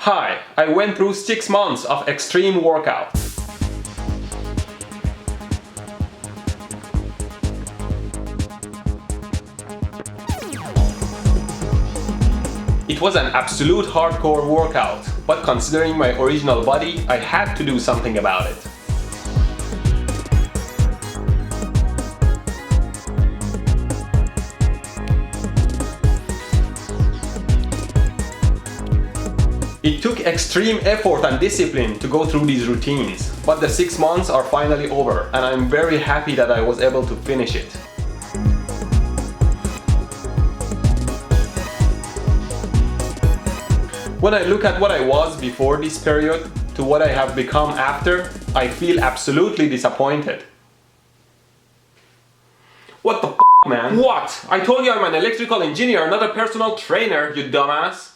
Hi, I went through 6 months of extreme workout. It was an absolute hardcore workout, but considering my original body, I had to do something about it. It took extreme effort and discipline to go through these routines, but the 6 months are finally over and I'm very happy that I was able to finish it. When I look at what I was before this period to what I have become after, I feel absolutely disappointed. What the f***, man? What? I told you I'm an electrical engineer, not a personal trainer, you dumbass.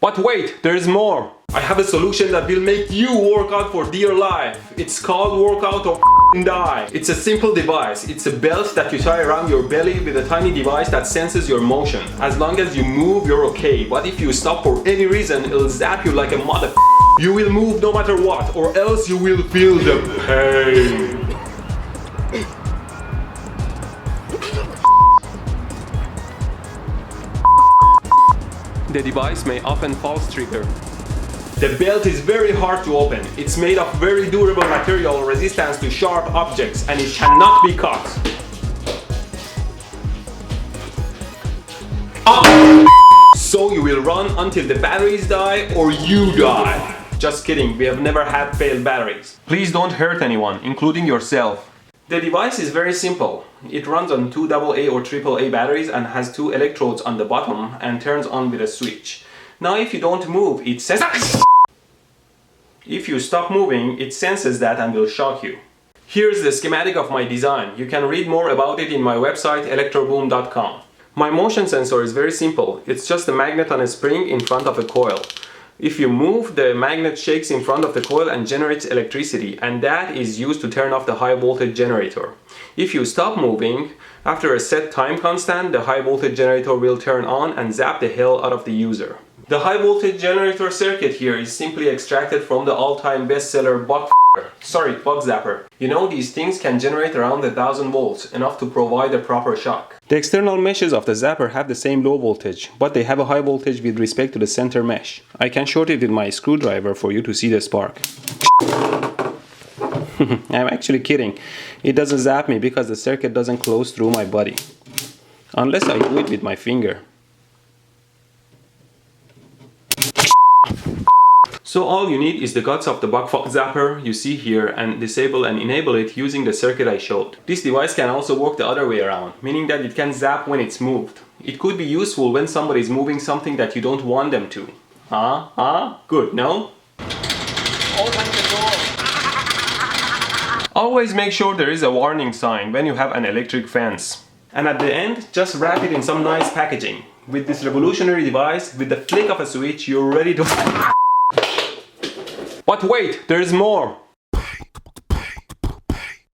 But wait, there's more. I have a solution that will make you work out for dear life. It's called Workout or Die. It's a simple device. It's a belt that you tie around your belly with a tiny device that senses your motion. As long as you move, you're okay. But if you stop for any reason, it'll zap you like a mother. You will move no matter what, or else you will feel the pain. The device may often false trigger. The belt is very hard to open. It's made of very durable material resistant to sharp objects and it cannot be cut. So you will run until the batteries die or you die. Just kidding, we have never had failed batteries. Please don't hurt anyone, including yourself. The device is very simple. It runs on 2 AA or AAA batteries and has 2 electrodes on the bottom and turns on with a switch. Now if you don't move, it says if you stop moving, it senses that and will shock you. Here's the schematic of my design. You can read more about it in my website electroboom.com. My motion sensor is very simple. It's just a magnet on a spring in front of a coil. If you move, the magnet shakes in front of the coil and generates electricity, and that is used to turn off the high voltage generator. If you stop moving, after a set time constant, the high voltage generator will turn on and zap the hell out of the user. The high voltage generator circuit here is simply extracted from the all-time bestseller bug zapper. You know, these things can generate around 1000 volts, enough to provide a proper shock. The external meshes of the zapper have the same low voltage, but they have a high voltage with respect to the center mesh. I can short it with my screwdriver for you to see the spark. I'm actually kidding. It doesn't zap me because the circuit doesn't close through my body. Unless I do it with my finger. So all you need is the guts of the bug zapper you see here and disable and enable it using the circuit I showed. This device can also work the other way around, meaning that it can zap when it's moved. It could be useful when somebody is moving something that you don't want them to. Good, no? Open the door! Always make sure there is a warning sign when you have an electric fence. And at the end, just wrap it in some nice packaging. With this revolutionary device, with the flick of a switch, you're ready to... But wait, there's more!